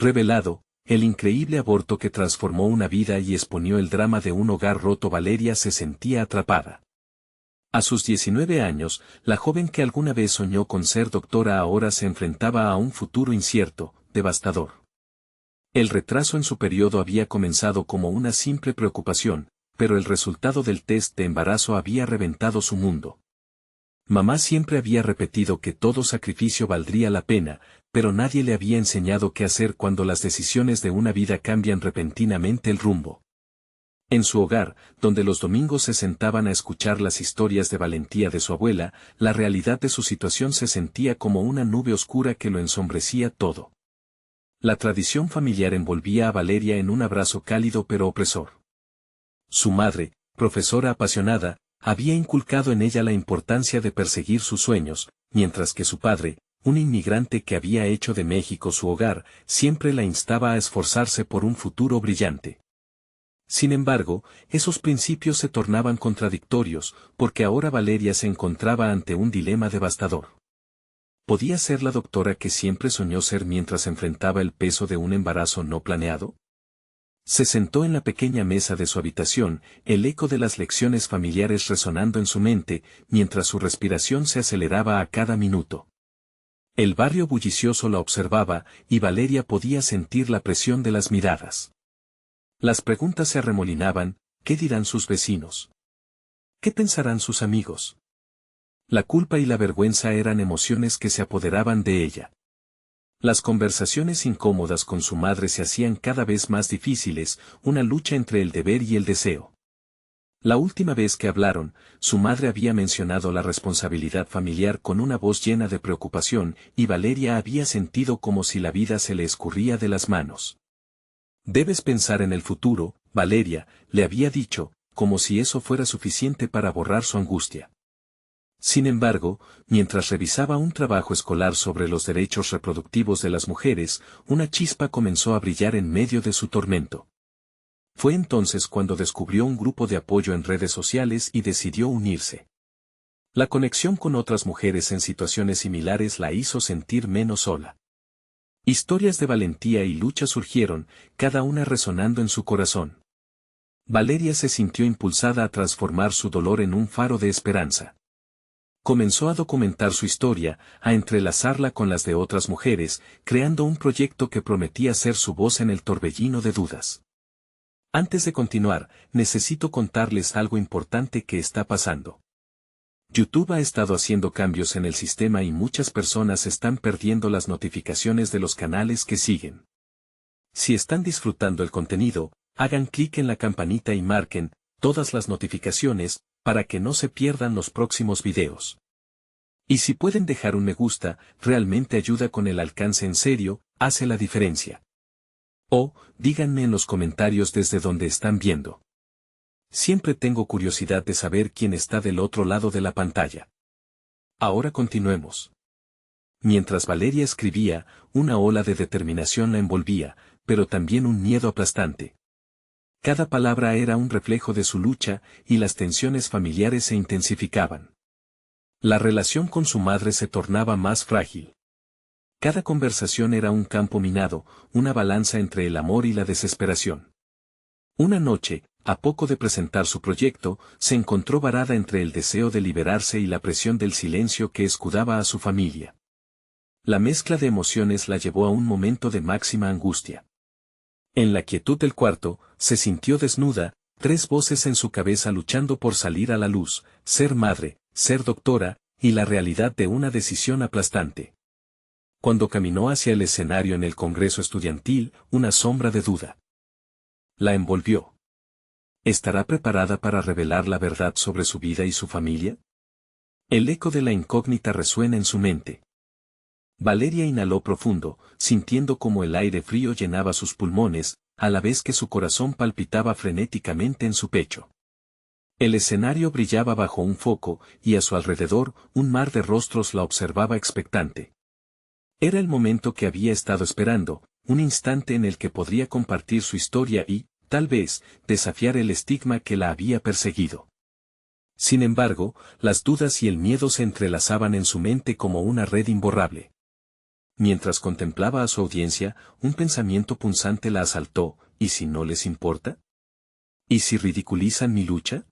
Revelado, el increíble aborto que transformó una vida y exponió el drama de un hogar roto. Valeria se sentía atrapada. A sus 19 años, la joven que alguna vez soñó con ser doctora ahora se enfrentaba a un futuro incierto, devastador. El retraso en su periodo había comenzado como una simple preocupación, pero el resultado del test de embarazo había reventado su mundo. Mamá siempre había repetido que todo sacrificio valdría la pena, pero nadie le había enseñado qué hacer cuando las decisiones de una vida cambian repentinamente el rumbo. En su hogar, donde los domingos se sentaban a escuchar las historias de valentía de su abuela, la realidad de su situación se sentía como una nube oscura que lo ensombrecía todo. La tradición familiar envolvía a Valeria en un abrazo cálido pero opresor. Su madre, profesora apasionada, había inculcado en ella la importancia de perseguir sus sueños, mientras que su padre, un inmigrante que había hecho de México su hogar, siempre la instaba a esforzarse por un futuro brillante. Sin embargo, esos principios se tornaban contradictorios, porque ahora Valeria se encontraba ante un dilema devastador. ¿Podía ser la doctora que siempre soñó ser mientras enfrentaba el peso de un embarazo no planeado? Se sentó en la pequeña mesa de su habitación, el eco de las lecciones familiares resonando en su mente, mientras su respiración se aceleraba a cada minuto. El barrio bullicioso la observaba, y Valeria podía sentir la presión de las miradas. Las preguntas se arremolinaban: ¿qué dirán sus vecinos? ¿Qué pensarán sus amigos? La culpa y la vergüenza eran emociones que se apoderaban de ella. Las conversaciones incómodas con su madre se hacían cada vez más difíciles, una lucha entre el deber y el deseo. La última vez que hablaron, su madre había mencionado la responsabilidad familiar con una voz llena de preocupación, y Valeria había sentido como si la vida se le escurría de las manos. Debes pensar en el futuro, Valeria, le había dicho, como si eso fuera suficiente para borrar su angustia. Sin embargo, mientras revisaba un trabajo escolar sobre los derechos reproductivos de las mujeres, una chispa comenzó a brillar en medio de su tormento. Fue entonces cuando descubrió un grupo de apoyo en redes sociales y decidió unirse. La conexión con otras mujeres en situaciones similares la hizo sentir menos sola. Historias de valentía y lucha surgieron, cada una resonando en su corazón. Valeria se sintió impulsada a transformar su dolor en un faro de esperanza. Comenzó a documentar su historia, a entrelazarla con las de otras mujeres, creando un proyecto que prometía ser su voz en el torbellino de dudas. Antes de continuar, necesito contarles algo importante que está pasando. YouTube ha estado haciendo cambios en el sistema y muchas personas están perdiendo las notificaciones de los canales que siguen. Si están disfrutando el contenido, hagan clic en la campanita y marquen todas las notificaciones, para que no se pierdan los próximos videos. Y si pueden dejar un me gusta, realmente ayuda con el alcance, en serio, hace la diferencia. O, díganme en los comentarios desde donde están viendo. Siempre tengo curiosidad de saber quién está del otro lado de la pantalla. Ahora continuemos. Mientras Valeria escribía, una ola de determinación la envolvía, pero también un miedo aplastante. Cada palabra era un reflejo de su lucha, y las tensiones familiares se intensificaban. La relación con su madre se tornaba más frágil. Cada conversación era un campo minado, una balanza entre el amor y la desesperación. Una noche, a poco de presentar su proyecto, se encontró varada entre el deseo de liberarse y la presión del silencio que escudaba a su familia. La mezcla de emociones la llevó a un momento de máxima angustia. En la quietud del cuarto, se sintió desnuda, tres voces en su cabeza luchando por salir a la luz: ser madre, ser doctora, y la realidad de una decisión aplastante. Cuando caminó hacia el escenario en el Congreso Estudiantil, una sombra de duda la envolvió. ¿Estará preparada para revelar la verdad sobre su vida y su familia? El eco de la incógnita resuena en su mente. Valeria inhaló profundo, sintiendo como el aire frío llenaba sus pulmones, a la vez que su corazón palpitaba frenéticamente en su pecho. El escenario brillaba bajo un foco, y a su alrededor, un mar de rostros la observaba expectante. Era el momento que había estado esperando, un instante en el que podría compartir su historia y, tal vez, desafiar el estigma que la había perseguido. Sin embargo, las dudas y el miedo se entrelazaban en su mente como una red imborrable. Mientras contemplaba a su audiencia, un pensamiento punzante la asaltó: ¿y si no les importa? ¿Y si ridiculizan mi lucha?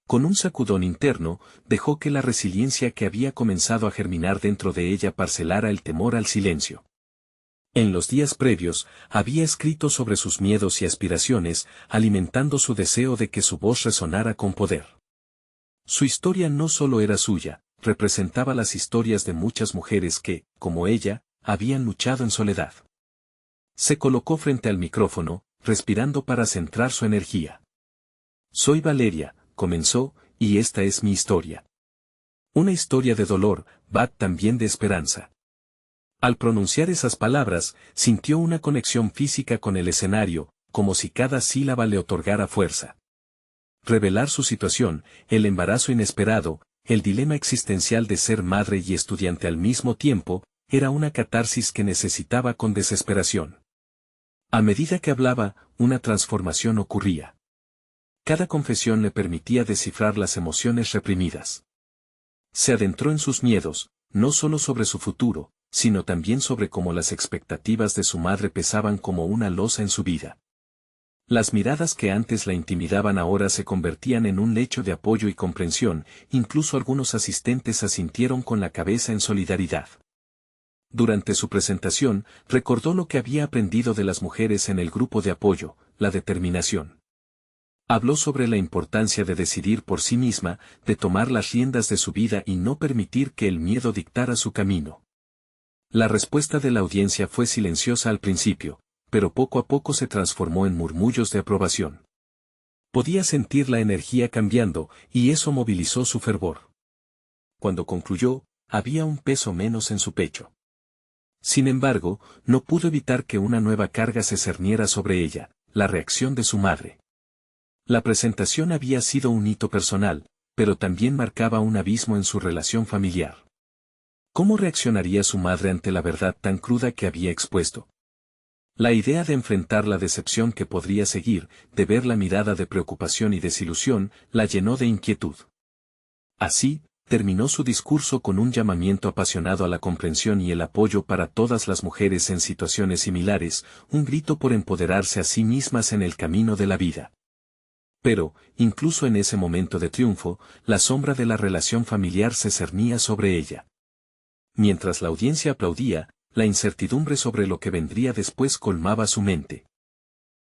Con un sacudón interno, dejó que la resiliencia que había comenzado a germinar dentro de ella parcelara el temor al silencio. En los días previos, había escrito sobre sus miedos y aspiraciones, alimentando su deseo de que su voz resonara con poder. Su historia no solo era suya, representaba las historias de muchas mujeres que, como ella, habían luchado en soledad. Se colocó frente al micrófono, respirando para centrar su energía. Soy Valeria, comenzó, y esta es mi historia. Una historia de dolor, también de esperanza. Al pronunciar esas palabras, sintió una conexión física con el escenario, como si cada sílaba le otorgara fuerza. Revelar su situación, el embarazo inesperado, el dilema existencial de ser madre y estudiante al mismo tiempo, era una catarsis que necesitaba con desesperación. A medida que hablaba, una transformación ocurría. Cada confesión le permitía descifrar las emociones reprimidas. Se adentró en sus miedos, no solo sobre su futuro, sino también sobre cómo las expectativas de su madre pesaban como una losa en su vida. Las miradas que antes la intimidaban ahora se convertían en un lecho de apoyo y comprensión, incluso algunos asistentes asintieron con la cabeza en solidaridad. Durante su presentación, recordó lo que había aprendido de las mujeres en el grupo de apoyo: la determinación. Habló sobre la importancia de decidir por sí misma, de tomar las riendas de su vida y no permitir que el miedo dictara su camino. La respuesta de la audiencia fue silenciosa al principio, pero poco a poco se transformó en murmullos de aprobación. Podía sentir la energía cambiando, y eso movilizó su fervor. Cuando concluyó, había un peso menos en su pecho. Sin embargo, no pudo evitar que una nueva carga se cerniera sobre ella: la reacción de su madre. La presentación había sido un hito personal, pero también marcaba un abismo en su relación familiar. ¿Cómo reaccionaría su madre ante la verdad tan cruda que había expuesto? La idea de enfrentar la decepción que podría seguir, de ver la mirada de preocupación y desilusión, la llenó de inquietud. Así, terminó su discurso con un llamamiento apasionado a la comprensión y el apoyo para todas las mujeres en situaciones similares, un grito por empoderarse a sí mismas en el camino de la vida. Pero, incluso en ese momento de triunfo, la sombra de la relación familiar se cernía sobre ella. Mientras la audiencia aplaudía, la incertidumbre sobre lo que vendría después colmaba su mente.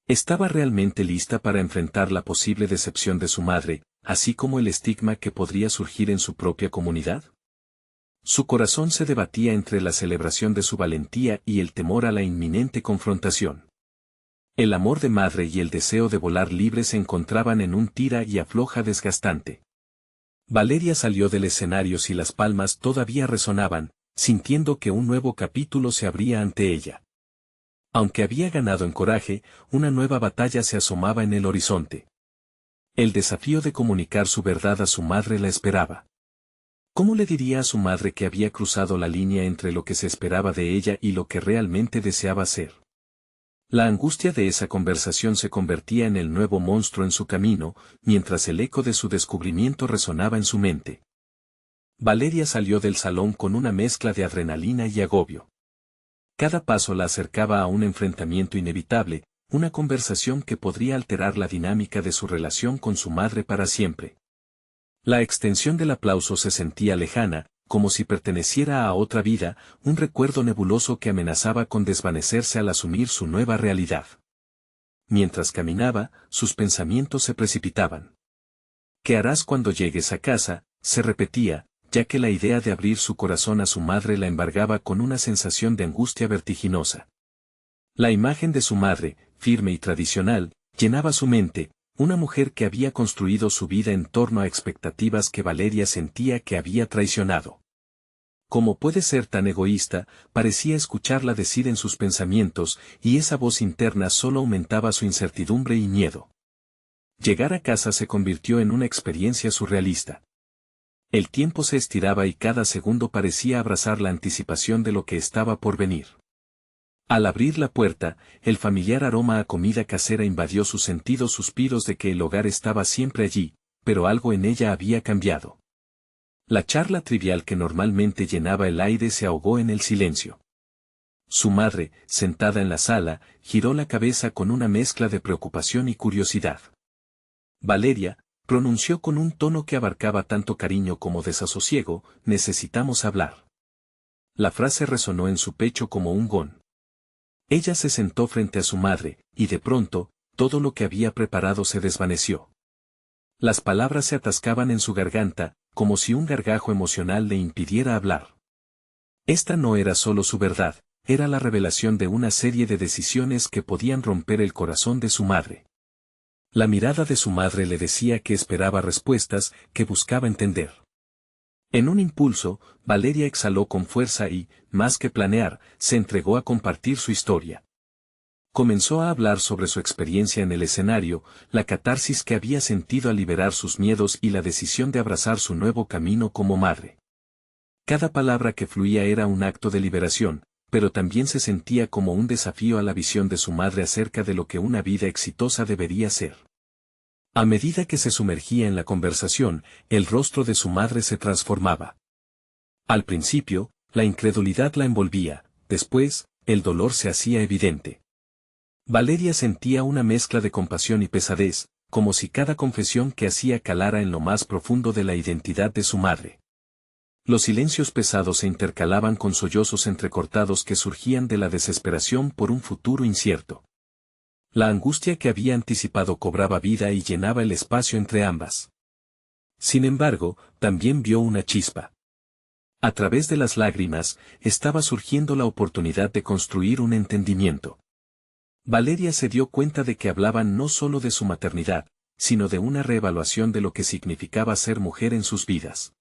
¿Estaba realmente lista para enfrentar la posible decepción de su madre, así como el estigma que podría surgir en su propia comunidad? Su corazón se debatía entre la celebración de su valentía y el temor a la inminente confrontación. El amor de madre y el deseo de volar libre se encontraban en un tira y afloja desgastante. Valeria salió del escenario y las palmas todavía resonaban, sintiendo que un nuevo capítulo se abría ante ella. Aunque había ganado en coraje, una nueva batalla se asomaba en el horizonte. El desafío de comunicar su verdad a su madre la esperaba. ¿Cómo le diría a su madre que había cruzado la línea entre lo que se esperaba de ella y lo que realmente deseaba ser? La angustia de esa conversación se convertía en el nuevo monstruo en su camino, mientras el eco de su descubrimiento resonaba en su mente. Valeria salió del salón con una mezcla de adrenalina y agobio. Cada paso la acercaba a un enfrentamiento inevitable, una conversación que podría alterar la dinámica de su relación con su madre para siempre. La extensión del aplauso se sentía lejana, como si perteneciera a otra vida, un recuerdo nebuloso que amenazaba con desvanecerse al asumir su nueva realidad. Mientras caminaba, sus pensamientos se precipitaban. ¿Qué harás cuando llegues a casa?, se repetía, ya que la idea de abrir su corazón a su madre la embargaba con una sensación de angustia vertiginosa. La imagen de su madre, firme y tradicional, llenaba su mente, una mujer que había construido su vida en torno a expectativas que Valeria sentía que había traicionado. ¿Cómo puede ser tan egoísta?, parecía escucharla decir en sus pensamientos, y esa voz interna solo aumentaba su incertidumbre y miedo. Llegar a casa se convirtió en una experiencia surrealista. El tiempo se estiraba y cada segundo parecía abrazar la anticipación de lo que estaba por venir. Al abrir la puerta, el familiar aroma a comida casera invadió sus sentidos, suspiros de que el hogar estaba siempre allí, pero algo en ella había cambiado. La charla trivial que normalmente llenaba el aire se ahogó en el silencio. Su madre, sentada en la sala, giró la cabeza con una mezcla de preocupación y curiosidad. Valeria, pronunció con un tono que abarcaba tanto cariño como desasosiego, necesitamos hablar. La frase resonó en su pecho como un gong. Ella se sentó frente a su madre, y de pronto, todo lo que había preparado se desvaneció. Las palabras se atascaban en su garganta, como si un gargajo emocional le impidiera hablar. Esta no era solo su verdad, era la revelación de una serie de decisiones que podían romper el corazón de su madre. La mirada de su madre le decía que esperaba respuestas, que buscaba entender. En un impulso, Valeria exhaló con fuerza y, más que planear, se entregó a compartir su historia. Comenzó a hablar sobre su experiencia en el escenario, la catarsis que había sentido al liberar sus miedos y la decisión de abrazar su nuevo camino como madre. Cada palabra que fluía era un acto de liberación, pero también se sentía como un desafío a la visión de su madre acerca de lo que una vida exitosa debería ser. A medida que se sumergía en la conversación, el rostro de su madre se transformaba. Al principio, la incredulidad la envolvía, después, el dolor se hacía evidente. Valeria sentía una mezcla de compasión y pesadez, como si cada confesión que hacía calara en lo más profundo de la identidad de su madre. Los silencios pesados se intercalaban con sollozos entrecortados que surgían de la desesperación por un futuro incierto. La angustia que había anticipado cobraba vida y llenaba el espacio entre ambas. Sin embargo, también vio una chispa. A través de las lágrimas, estaba surgiendo la oportunidad de construir un entendimiento. Valeria se dio cuenta de que hablaban no solo de su maternidad, sino de una reevaluación de lo que significaba ser mujer en sus vidas.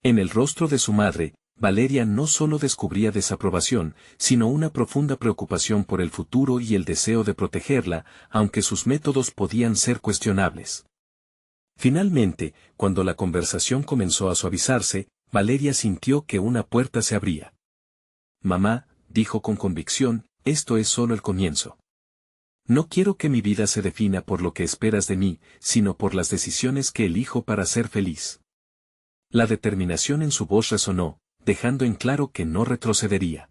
En el rostro de su madre, Valeria no solo descubría desaprobación, sino una profunda preocupación por el futuro y el deseo de protegerla, aunque sus métodos podían ser cuestionables. Finalmente, cuando la conversación comenzó a suavizarse, Valeria sintió que una puerta se abría. Mamá, dijo con convicción, esto es solo el comienzo. No quiero que mi vida se defina por lo que esperas de mí, sino por las decisiones que elijo para ser feliz. La determinación en su voz resonó, dejando en claro que no retrocedería.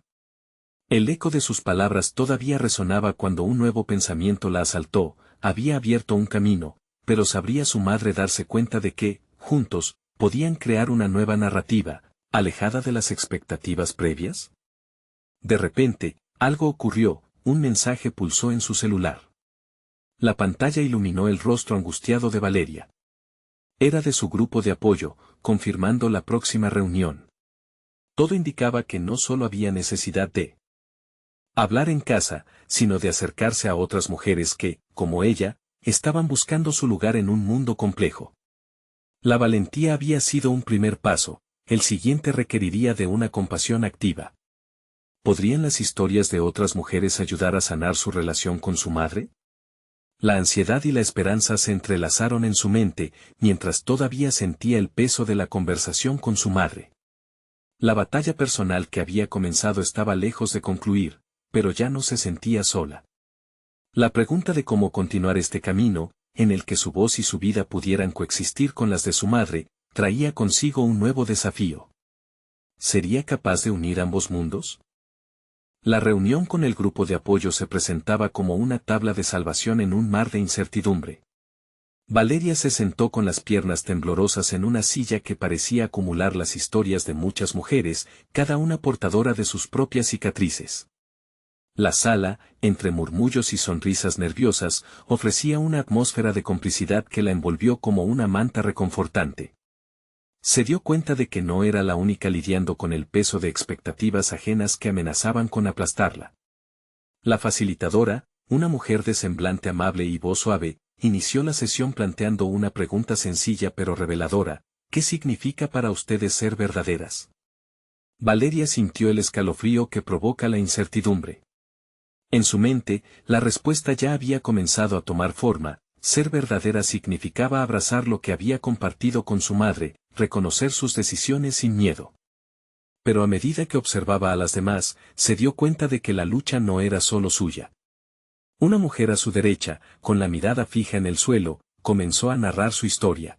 El eco de sus palabras todavía resonaba cuando un nuevo pensamiento la asaltó, había abierto un camino, pero ¿sabría su madre darse cuenta de que, juntos, podían crear una nueva narrativa, alejada de las expectativas previas? De repente, algo ocurrió, un mensaje pulsó en su celular. La pantalla iluminó el rostro angustiado de Valeria. Era de su grupo de apoyo, confirmando la próxima reunión. Todo indicaba que no solo había necesidad de hablar en casa, sino de acercarse a otras mujeres que, como ella, estaban buscando su lugar en un mundo complejo. La valentía había sido un primer paso, el siguiente requeriría de una compasión activa. ¿Podrían las historias de otras mujeres ayudar a sanar su relación con su madre? La ansiedad y la esperanza se entrelazaron en su mente, mientras todavía sentía el peso de la conversación con su madre. La batalla personal que había comenzado estaba lejos de concluir, pero ya no se sentía sola. La pregunta de cómo continuar este camino, en el que su voz y su vida pudieran coexistir con las de su madre, traía consigo un nuevo desafío. ¿Sería capaz de unir ambos mundos? La reunión con el grupo de apoyo se presentaba como una tabla de salvación en un mar de incertidumbre. Valeria se sentó con las piernas temblorosas en una silla que parecía acumular las historias de muchas mujeres, cada una portadora de sus propias cicatrices. La sala, entre murmullos y sonrisas nerviosas, ofrecía una atmósfera de complicidad que la envolvió como una manta reconfortante. Se dio cuenta de que no era la única lidiando con el peso de expectativas ajenas que amenazaban con aplastarla. La facilitadora, una mujer de semblante amable y voz suave, inició la sesión planteando una pregunta sencilla pero reveladora: ¿qué significa para ustedes ser verdaderas? Valeria sintió el escalofrío que provoca la incertidumbre. En su mente, la respuesta ya había comenzado a tomar forma: ser verdadera significaba abrazar lo que había compartido con su madre, reconocer sus decisiones sin miedo. Pero a medida que observaba a las demás, se dio cuenta de que la lucha no era solo suya. Una mujer a su derecha, con la mirada fija en el suelo, comenzó a narrar su historia.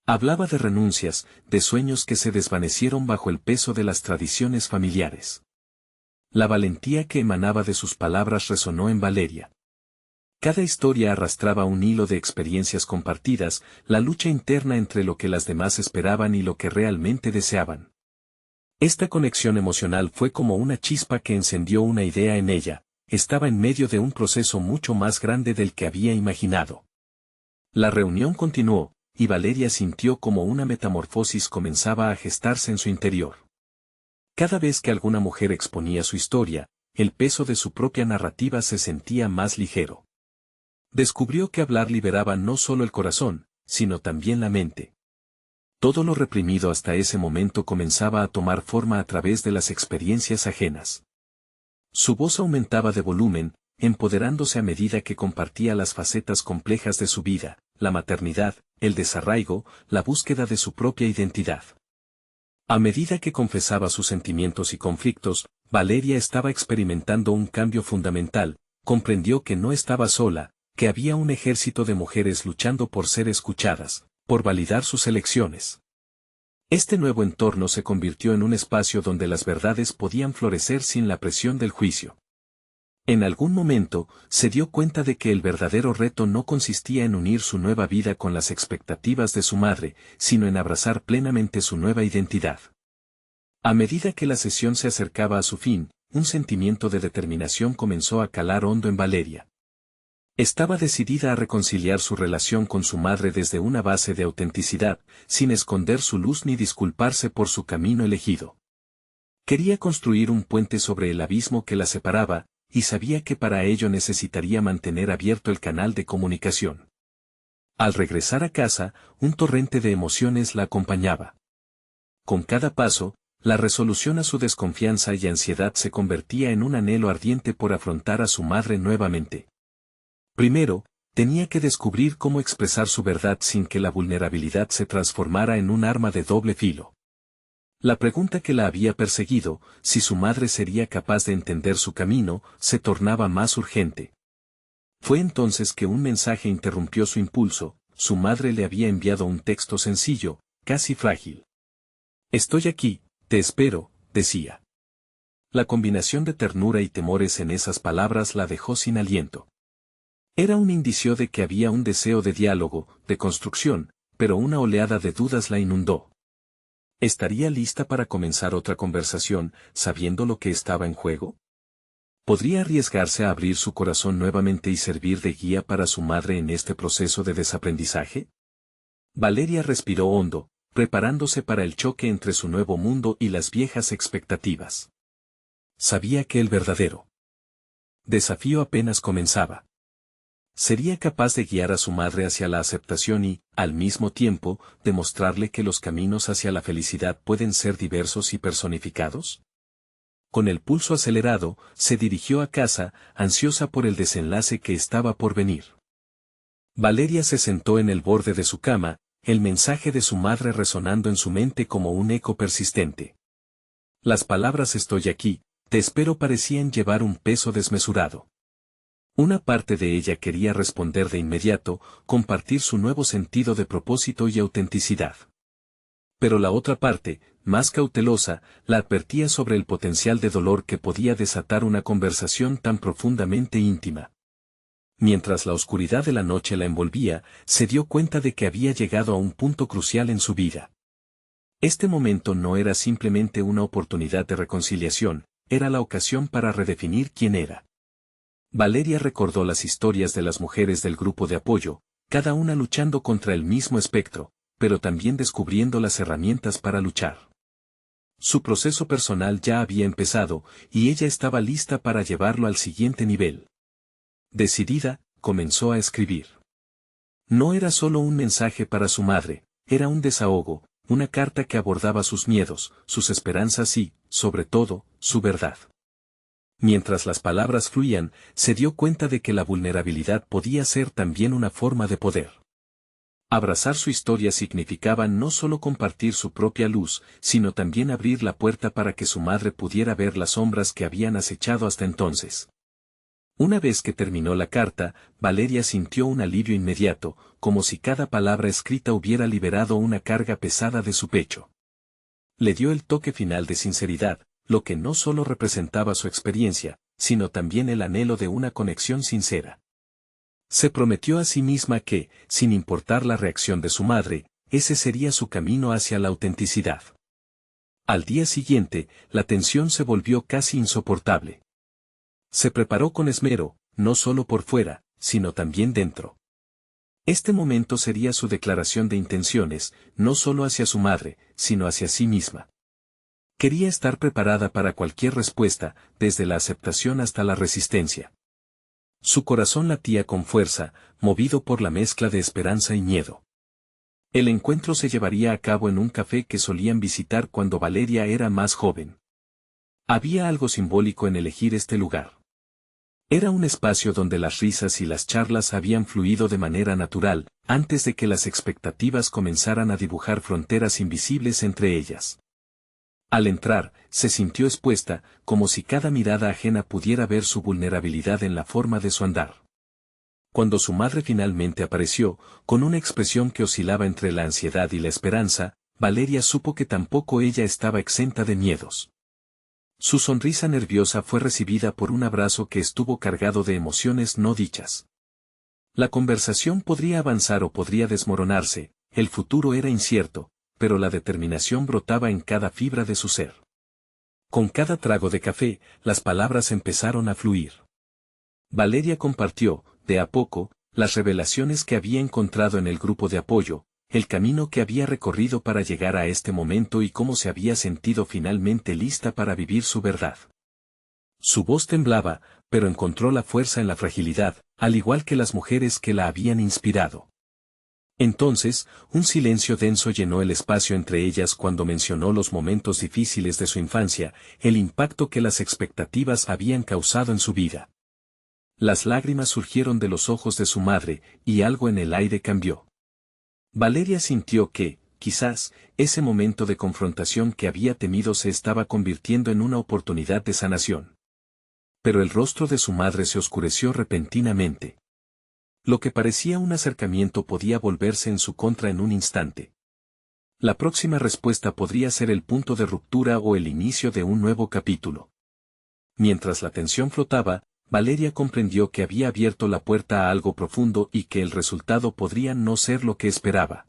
Hablaba de renuncias, de sueños que se desvanecieron bajo el peso de las tradiciones familiares. La valentía que emanaba de sus palabras resonó en Valeria. Cada historia arrastraba un hilo de experiencias compartidas, la lucha interna entre lo que las demás esperaban y lo que realmente deseaban. Esta conexión emocional fue como una chispa que encendió una idea en ella, estaba en medio de un proceso mucho más grande del que había imaginado. La reunión continuó, y Valeria sintió como una metamorfosis comenzaba a gestarse en su interior. Cada vez que alguna mujer exponía su historia, el peso de su propia narrativa se sentía más ligero. Descubrió que hablar liberaba no solo el corazón, sino también la mente. Todo lo reprimido hasta ese momento comenzaba a tomar forma a través de las experiencias ajenas. Su voz aumentaba de volumen, empoderándose a medida que compartía las facetas complejas de su vida, la maternidad, el desarraigo, la búsqueda de su propia identidad. A medida que confesaba sus sentimientos y conflictos, Valeria estaba experimentando un cambio fundamental, comprendió que no estaba sola, que había un ejército de mujeres luchando por ser escuchadas, por validar sus elecciones. Este nuevo entorno se convirtió en un espacio donde las verdades podían florecer sin la presión del juicio. En algún momento, se dio cuenta de que el verdadero reto no consistía en unir su nueva vida con las expectativas de su madre, sino en abrazar plenamente su nueva identidad. A medida que la sesión se acercaba a su fin, un sentimiento de determinación comenzó a calar hondo en Valeria. Estaba decidida a reconciliar su relación con su madre desde una base de autenticidad, sin esconder su luz ni disculparse por su camino elegido. Quería construir un puente sobre el abismo que la separaba, y sabía que para ello necesitaría mantener abierto el canal de comunicación. Al regresar a casa, un torrente de emociones la acompañaba. Con cada paso, la resolución a su desconfianza y ansiedad se convertía en un anhelo ardiente por afrontar a su madre nuevamente. Primero, tenía que descubrir cómo expresar su verdad sin que la vulnerabilidad se transformara en un arma de doble filo. La pregunta que la había perseguido, si su madre sería capaz de entender su camino, se tornaba más urgente. Fue entonces que un mensaje interrumpió su impulso, su madre le había enviado un texto sencillo, casi frágil. «Estoy aquí, te espero», decía. La combinación de ternura y temores en esas palabras la dejó sin aliento. Era un indicio de que había un deseo de diálogo, de construcción, pero una oleada de dudas la inundó. ¿Estaría lista para comenzar otra conversación, sabiendo lo que estaba en juego? ¿Podría arriesgarse a abrir su corazón nuevamente y servir de guía para su madre en este proceso de desaprendizaje? Valeria respiró hondo, preparándose para el choque entre su nuevo mundo y las viejas expectativas. Sabía que el verdadero desafío apenas comenzaba. Sería capaz de guiar a su madre hacia la aceptación y, al mismo tiempo, demostrarle que los caminos hacia la felicidad pueden ser diversos y personificados. Con el pulso acelerado, se dirigió a casa, ansiosa por el desenlace que estaba por venir. Valeria se sentó en el borde de su cama, el mensaje de su madre resonando en su mente como un eco persistente. Las palabras «estoy aquí, te espero» parecían llevar un peso desmesurado. Una parte de ella quería responder de inmediato, compartir su nuevo sentido de propósito y autenticidad. Pero la otra parte, más cautelosa, la advertía sobre el potencial de dolor que podía desatar una conversación tan profundamente íntima. Mientras la oscuridad de la noche la envolvía, se dio cuenta de que había llegado a un punto crucial en su vida. Este momento no era simplemente una oportunidad de reconciliación, era la ocasión para redefinir quién era. Valeria recordó las historias de las mujeres del grupo de apoyo, cada una luchando contra el mismo espectro, pero también descubriendo las herramientas para luchar. Su proceso personal ya había empezado, y ella estaba lista para llevarlo al siguiente nivel. Decidida, comenzó a escribir. No era solo un mensaje para su madre, era un desahogo, una carta que abordaba sus miedos, sus esperanzas y, sobre todo, su verdad. Mientras las palabras fluían, se dio cuenta de que la vulnerabilidad podía ser también una forma de poder. Abrazar su historia significaba no solo compartir su propia luz, sino también abrir la puerta para que su madre pudiera ver las sombras que habían acechado hasta entonces. Una vez que terminó la carta, Valeria sintió un alivio inmediato, como si cada palabra escrita hubiera liberado una carga pesada de su pecho. Le dio el toque final de sinceridad, lo que no solo representaba su experiencia, sino también el anhelo de una conexión sincera. Se prometió a sí misma que, sin importar la reacción de su madre, ese sería su camino hacia la autenticidad. Al día siguiente, la tensión se volvió casi insoportable. Se preparó con esmero, no solo por fuera, sino también dentro. Este momento sería su declaración de intenciones, no solo hacia su madre, sino hacia sí misma. Quería estar preparada para cualquier respuesta, desde la aceptación hasta la resistencia. Su corazón latía con fuerza, movido por la mezcla de esperanza y miedo. El encuentro se llevaría a cabo en un café que solían visitar cuando Valeria era más joven. Había algo simbólico en elegir este lugar. Era un espacio donde las risas y las charlas habían fluido de manera natural, antes de que las expectativas comenzaran a dibujar fronteras invisibles entre ellas. Al entrar, se sintió expuesta, como si cada mirada ajena pudiera ver su vulnerabilidad en la forma de su andar. Cuando su madre finalmente apareció, con una expresión que oscilaba entre la ansiedad y la esperanza, Valeria supo que tampoco ella estaba exenta de miedos. Su sonrisa nerviosa fue recibida por un abrazo que estuvo cargado de emociones no dichas. La conversación podría avanzar o podría desmoronarse, el futuro era incierto, pero la determinación brotaba en cada fibra de su ser. Con cada trago de café, las palabras empezaron a fluir. Valeria compartió, de a poco, las revelaciones que había encontrado en el grupo de apoyo, el camino que había recorrido para llegar a este momento y cómo se había sentido finalmente lista para vivir su verdad. Su voz temblaba, pero encontró la fuerza en la fragilidad, al igual que las mujeres que la habían inspirado. Entonces, un silencio denso llenó el espacio entre ellas cuando mencionó los momentos difíciles de su infancia, el impacto que las expectativas habían causado en su vida. Las lágrimas surgieron de los ojos de su madre, y algo en el aire cambió. Valeria sintió que, quizás, ese momento de confrontación que había temido se estaba convirtiendo en una oportunidad de sanación. Pero el rostro de su madre se oscureció repentinamente. Lo que parecía un acercamiento podía volverse en su contra en un instante. La próxima respuesta podría ser el punto de ruptura o el inicio de un nuevo capítulo. Mientras la tensión flotaba, Valeria comprendió que había abierto la puerta a algo profundo y que el resultado podría no ser lo que esperaba.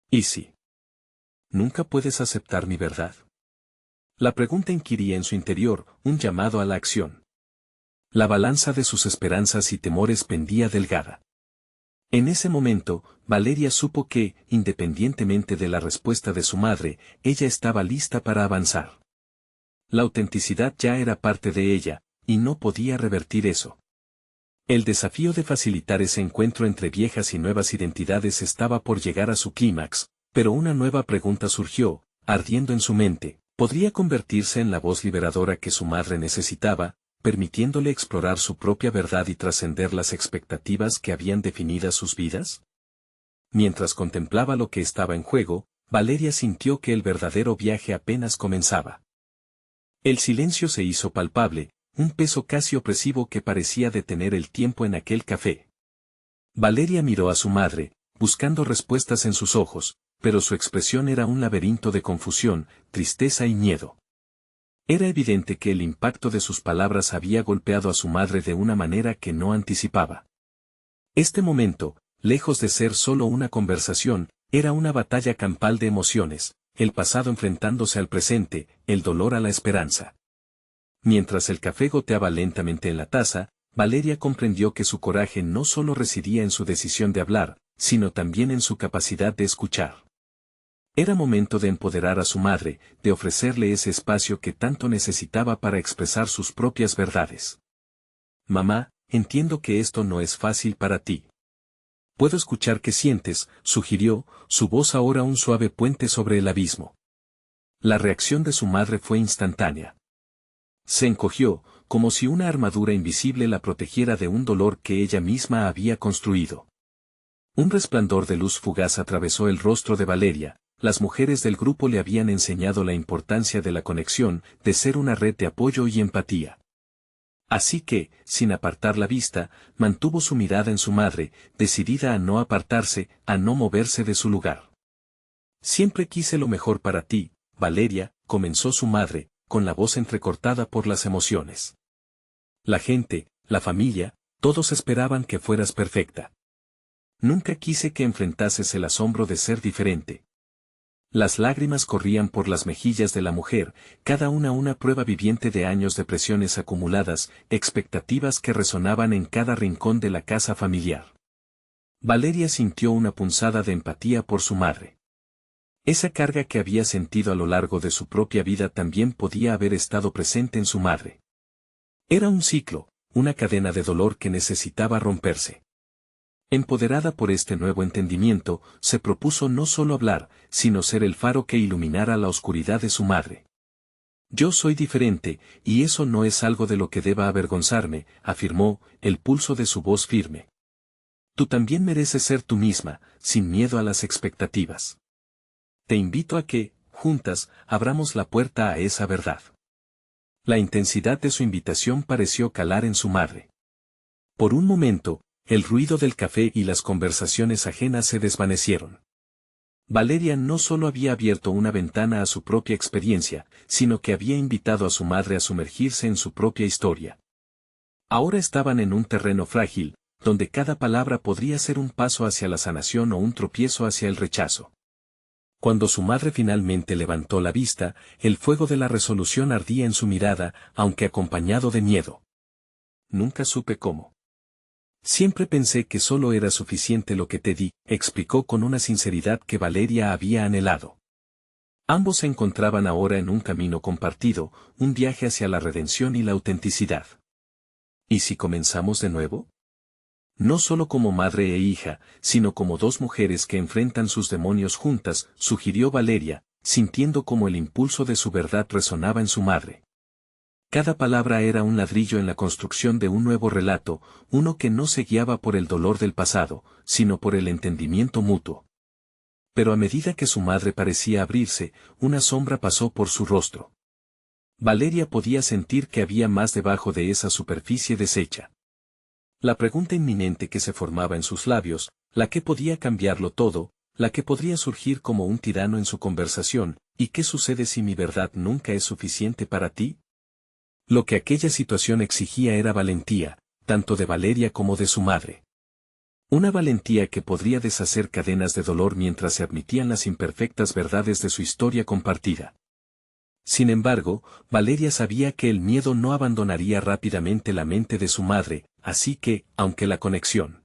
¿Y si nunca puedes aceptar mi verdad? La pregunta inquiría en su interior, un llamado a la acción. La balanza de sus esperanzas y temores pendía delgada. En ese momento, Valeria supo que, independientemente de la respuesta de su madre, ella estaba lista para avanzar. La autenticidad ya era parte de ella, y no podía revertir eso. El desafío de facilitar ese encuentro entre viejas y nuevas identidades estaba por llegar a su clímax, pero una nueva pregunta surgió, ardiendo en su mente: ¿podría convertirse en la voz liberadora que su madre necesitaba, permitiéndole explorar su propia verdad y trascender las expectativas que habían definido sus vidas? Mientras contemplaba lo que estaba en juego, Valeria sintió que el verdadero viaje apenas comenzaba. El silencio se hizo palpable, un peso casi opresivo que parecía detener el tiempo en aquel café. Valeria miró a su madre, buscando respuestas en sus ojos, pero su expresión era un laberinto de confusión, tristeza y miedo. Era evidente que el impacto de sus palabras había golpeado a su madre de una manera que no anticipaba. Este momento, lejos de ser solo una conversación, era una batalla campal de emociones, el pasado enfrentándose al presente, el dolor a la esperanza. Mientras el café goteaba lentamente en la taza, Valeria comprendió que su coraje no solo residía en su decisión de hablar, sino también en su capacidad de escuchar. Era momento de empoderar a su madre, de ofrecerle ese espacio que tanto necesitaba para expresar sus propias verdades. «Mamá, entiendo que esto no es fácil para ti. Puedo escuchar qué sientes», sugirió, su voz ahora un suave puente sobre el abismo. La reacción de su madre fue instantánea. Se encogió, como si una armadura invisible la protegiera de un dolor que ella misma había construido. Un resplandor de luz fugaz atravesó el rostro de Valeria. Las mujeres del grupo le habían enseñado la importancia de la conexión, de ser una red de apoyo y empatía. Así que, sin apartar la vista, mantuvo su mirada en su madre, decidida a no apartarse, a no moverse de su lugar. «Siempre quise lo mejor para ti, Valeria», comenzó su madre, con la voz entrecortada por las emociones. La gente, la familia, todos esperaban que fueras perfecta. Nunca quise que enfrentases el asombro de ser diferente. Las lágrimas corrían por las mejillas de la mujer, cada una prueba viviente de años de presiones acumuladas, expectativas que resonaban en cada rincón de la casa familiar. Valeria sintió una punzada de empatía por su madre. Esa carga que había sentido a lo largo de su propia vida también podía haber estado presente en su madre. Era un ciclo, una cadena de dolor que necesitaba romperse. Empoderada por este nuevo entendimiento, se propuso no solo hablar, sino ser el faro que iluminara la oscuridad de su madre. Yo soy diferente, y eso no es algo de lo que deba avergonzarme, afirmó, el pulso de su voz firme. Tú también mereces ser tú misma, sin miedo a las expectativas. Te invito a que, juntas, abramos la puerta a esa verdad. La intensidad de su invitación pareció calar en su madre. Por un momento, el ruido del café y las conversaciones ajenas se desvanecieron. Valeria no solo había abierto una ventana a su propia experiencia, sino que había invitado a su madre a sumergirse en su propia historia. Ahora estaban en un terreno frágil, donde cada palabra podría ser un paso hacia la sanación o un tropiezo hacia el rechazo. Cuando su madre finalmente levantó la vista, el fuego de la resolución ardía en su mirada, aunque acompañado de miedo. Nunca supe cómo. Siempre pensé que solo era suficiente lo que te di, explicó con una sinceridad que Valeria había anhelado. Ambos se encontraban ahora en un camino compartido, un viaje hacia la redención y la autenticidad. ¿Y si comenzamos de nuevo? No solo como madre e hija, sino como dos mujeres que enfrentan sus demonios juntas, sugirió Valeria, sintiendo como el impulso de su verdad resonaba en su madre. Cada palabra era un ladrillo en la construcción de un nuevo relato, uno que no se guiaba por el dolor del pasado, sino por el entendimiento mutuo. Pero a medida que su madre parecía abrirse, una sombra pasó por su rostro. Valeria podía sentir que había más debajo de esa superficie deshecha. La pregunta inminente que se formaba en sus labios, la que podía cambiarlo todo, la que podría surgir como un tirano en su conversación, ¿y qué sucede si mi verdad nunca es suficiente para ti? Lo que aquella situación exigía era valentía, tanto de Valeria como de su madre. Una valentía que podría deshacer cadenas de dolor mientras se admitían las imperfectas verdades de su historia compartida. Sin embargo, Valeria sabía que el miedo no abandonaría rápidamente la mente de su madre, así que, aunque la conexión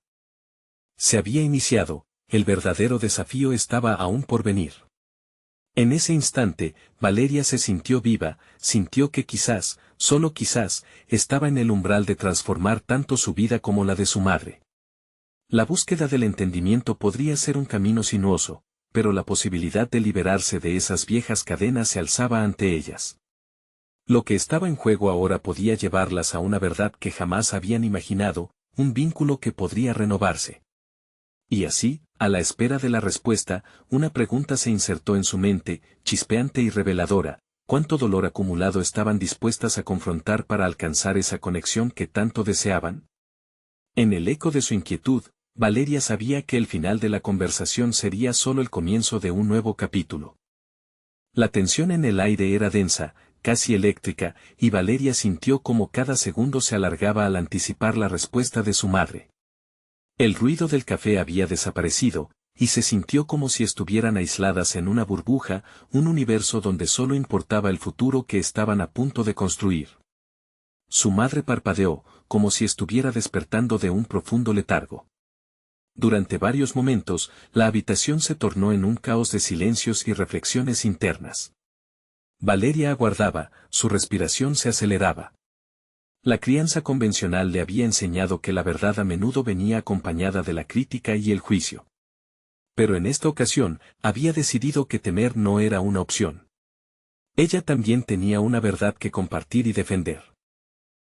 se había iniciado, el verdadero desafío estaba aún por venir. En ese instante, Valeria se sintió viva, sintió que quizás, solo quizás, estaba en el umbral de transformar tanto su vida como la de su madre. La búsqueda del entendimiento podría ser un camino sinuoso, pero la posibilidad de liberarse de esas viejas cadenas se alzaba ante ellas. Lo que estaba en juego ahora podía llevarlas a una verdad que jamás habían imaginado, un vínculo que podría renovarse. Y así, a la espera de la respuesta, una pregunta se insertó en su mente, chispeante y reveladora: ¿cuánto dolor acumulado estaban dispuestas a confrontar para alcanzar esa conexión que tanto deseaban? En el eco de su inquietud, Valeria sabía que el final de la conversación sería solo el comienzo de un nuevo capítulo. La tensión en el aire era densa, casi eléctrica, y Valeria sintió como cada segundo se alargaba al anticipar la respuesta de su madre. El ruido del café había desaparecido, y se sintió como si estuvieran aisladas en una burbuja, un universo donde solo importaba el futuro que estaban a punto de construir. Su madre parpadeó, como si estuviera despertando de un profundo letargo. Durante varios momentos, la habitación se tornó en un caos de silencios y reflexiones internas. Valeria aguardaba, su respiración se aceleraba. La crianza convencional le había enseñado que la verdad a menudo venía acompañada de la crítica y el juicio. Pero en esta ocasión, había decidido que temer no era una opción. Ella también tenía una verdad que compartir y defender.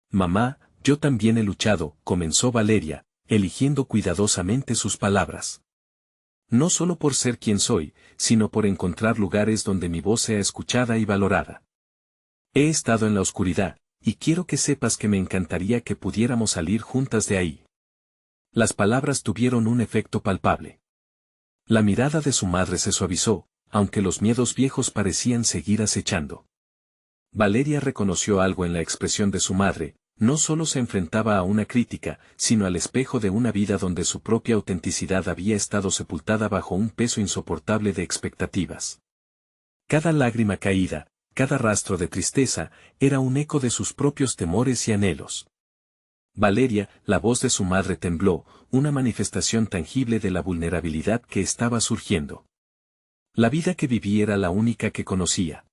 Mamá, yo también he luchado, comenzó Valeria, eligiendo cuidadosamente sus palabras. No solo por ser quien soy, sino por encontrar lugares donde mi voz sea escuchada y valorada. He estado en la oscuridad, y quiero que sepas que me encantaría que pudiéramos salir juntas de ahí. Las palabras tuvieron un efecto palpable. La mirada de su madre se suavizó, aunque los miedos viejos parecían seguir acechando. Valeria reconoció algo en la expresión de su madre, no solo se enfrentaba a una crítica, sino al espejo de una vida donde su propia autenticidad había estado sepultada bajo un peso insoportable de expectativas. Cada lágrima caída, cada rastro de tristeza, era un eco de sus propios temores y anhelos. Valeria, la voz de su madre tembló, una manifestación tangible de la vulnerabilidad que estaba surgiendo. La vida que viví era la única que conocía.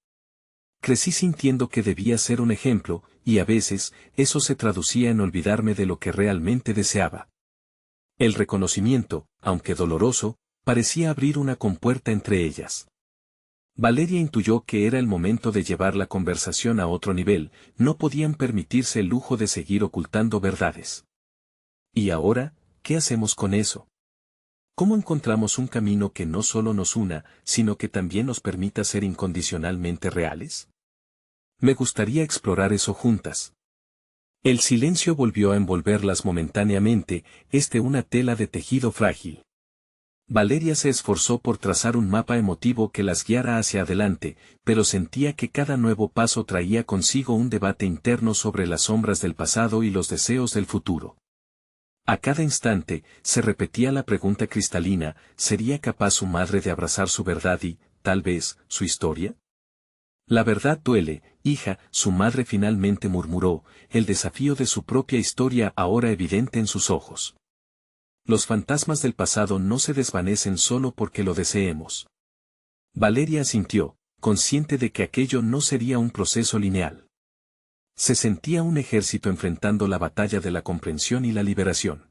Crecí sintiendo que debía ser un ejemplo, y a veces, eso se traducía en olvidarme de lo que realmente deseaba. El reconocimiento, aunque doloroso, parecía abrir una compuerta entre ellas. Valeria intuyó que era el momento de llevar la conversación a otro nivel, no podían permitirse el lujo de seguir ocultando verdades. ¿Y ahora, qué hacemos con eso? ¿Cómo encontramos un camino que no solo nos una, sino que también nos permita ser incondicionalmente reales? Me gustaría explorar eso juntas. El silencio volvió a envolverlas momentáneamente, una tela de tejido frágil. Valeria se esforzó por trazar un mapa emotivo que las guiara hacia adelante, pero sentía que cada nuevo paso traía consigo un debate interno sobre las sombras del pasado y los deseos del futuro. A cada instante, se repetía la pregunta cristalina, ¿sería capaz su madre de abrazar su verdad y, tal vez, su historia? La verdad duele, hija, su madre finalmente murmuró, el desafío de su propia historia ahora evidente en sus ojos. Los fantasmas del pasado no se desvanecen solo porque lo deseemos. Valeria asintió, consciente de que aquello no sería un proceso lineal. Se sentía un ejército enfrentando la batalla de la comprensión y la liberación.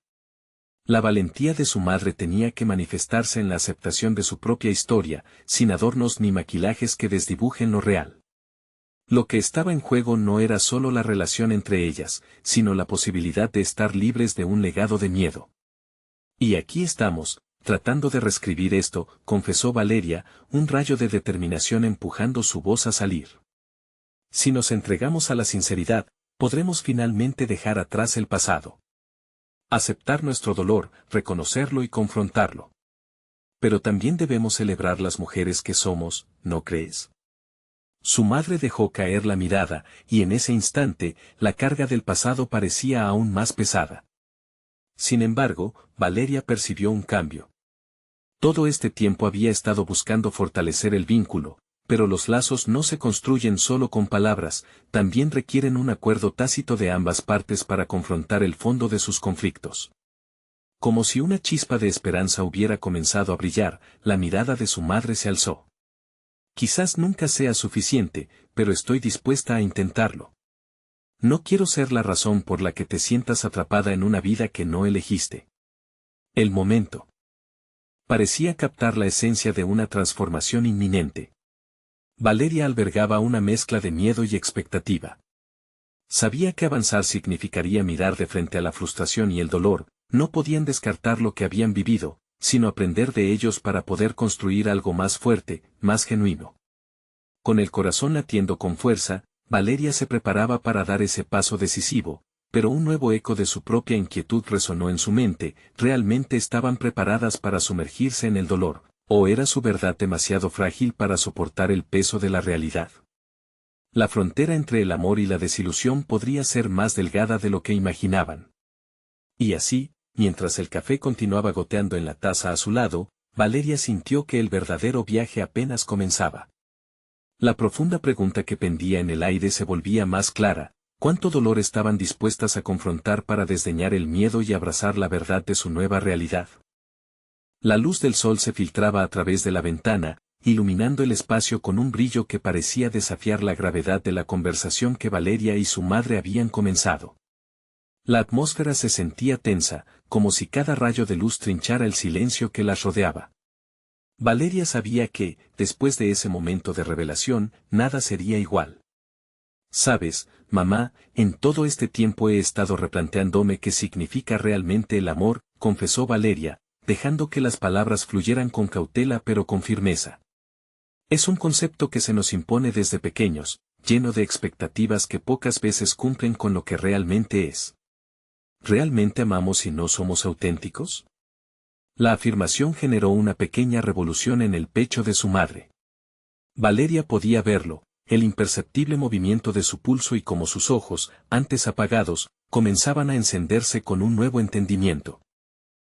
La valentía de su madre tenía que manifestarse en la aceptación de su propia historia, sin adornos ni maquillajes que desdibujen lo real. Lo que estaba en juego no era solo la relación entre ellas, sino la posibilidad de estar libres de un legado de miedo. Y aquí estamos, tratando de reescribir esto, confesó Valeria, un rayo de determinación empujando su voz a salir. Si nos entregamos a la sinceridad, podremos finalmente dejar atrás el pasado. Aceptar nuestro dolor, reconocerlo y confrontarlo. Pero también debemos celebrar las mujeres que somos, ¿no crees? Su madre dejó caer la mirada, y en ese instante, la carga del pasado parecía aún más pesada. Sin embargo, Valeria percibió un cambio. Todo este tiempo había estado buscando fortalecer el vínculo, pero los lazos no se construyen solo con palabras, también requieren un acuerdo tácito de ambas partes para confrontar el fondo de sus conflictos. Como si una chispa de esperanza hubiera comenzado a brillar, la mirada de su madre se alzó. Quizás nunca sea suficiente, pero estoy dispuesta a intentarlo. No quiero ser la razón por la que te sientas atrapada en una vida que no elegiste. El momento. Parecía captar la esencia de una transformación inminente. Valeria albergaba una mezcla de miedo y expectativa. Sabía que avanzar significaría mirar de frente a la frustración y el dolor, no podían descartar lo que habían vivido, sino aprender de ellos para poder construir algo más fuerte, más genuino. Con el corazón latiendo con fuerza, Valeria se preparaba para dar ese paso decisivo, pero un nuevo eco de su propia inquietud resonó en su mente, ¿realmente estaban preparadas para sumergirse en el dolor? ¿O era su verdad demasiado frágil para soportar el peso de la realidad? La frontera entre el amor y la desilusión podría ser más delgada de lo que imaginaban. Y así, mientras el café continuaba goteando en la taza a su lado, Valeria sintió que el verdadero viaje apenas comenzaba. La profunda pregunta que pendía en el aire se volvía más clara, ¿cuánto dolor estaban dispuestas a confrontar para desdeñar el miedo y abrazar la verdad de su nueva realidad? La luz del sol se filtraba a través de la ventana, iluminando el espacio con un brillo que parecía desafiar la gravedad de la conversación que Valeria y su madre habían comenzado. La atmósfera se sentía tensa, como si cada rayo de luz trinchara el silencio que las rodeaba. Valeria sabía que, después de ese momento de revelación, nada sería igual. Sabes, mamá, en todo este tiempo he estado replanteándome qué significa realmente el amor, confesó Valeria, dejando que las palabras fluyeran con cautela pero con firmeza. Es un concepto que se nos impone desde pequeños, lleno de expectativas que pocas veces cumplen con lo que realmente es. ¿Realmente amamos y no somos auténticos? La afirmación generó una pequeña revolución en el pecho de su madre. Valeria podía verlo, el imperceptible movimiento de su pulso y cómo sus ojos, antes apagados, comenzaban a encenderse con un nuevo entendimiento.